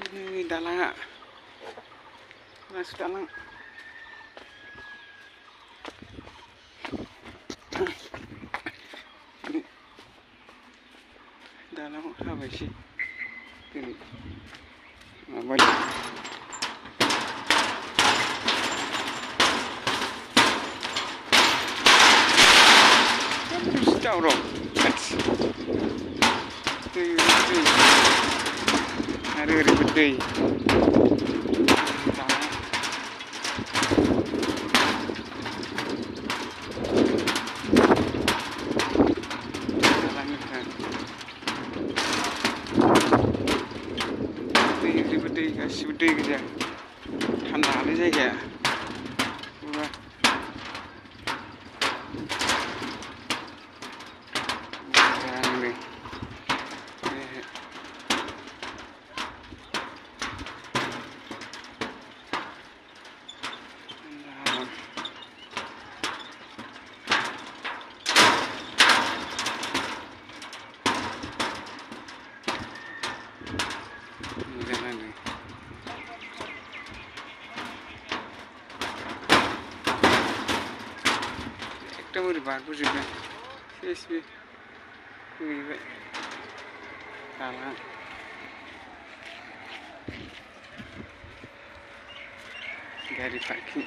Ini dalang, masuk dalang. Ini dalang apa sih? Ini apa ini? Terus jauh dong. Hari ribet deh. Ribet deh, guys, gede gitu. ठंडा हालै जायगाया पुरा मोजांनो मोजाङानो एकदम ओरै बारग'जोबबाय सेसबो बोहैबाय दालां गारि पार्किं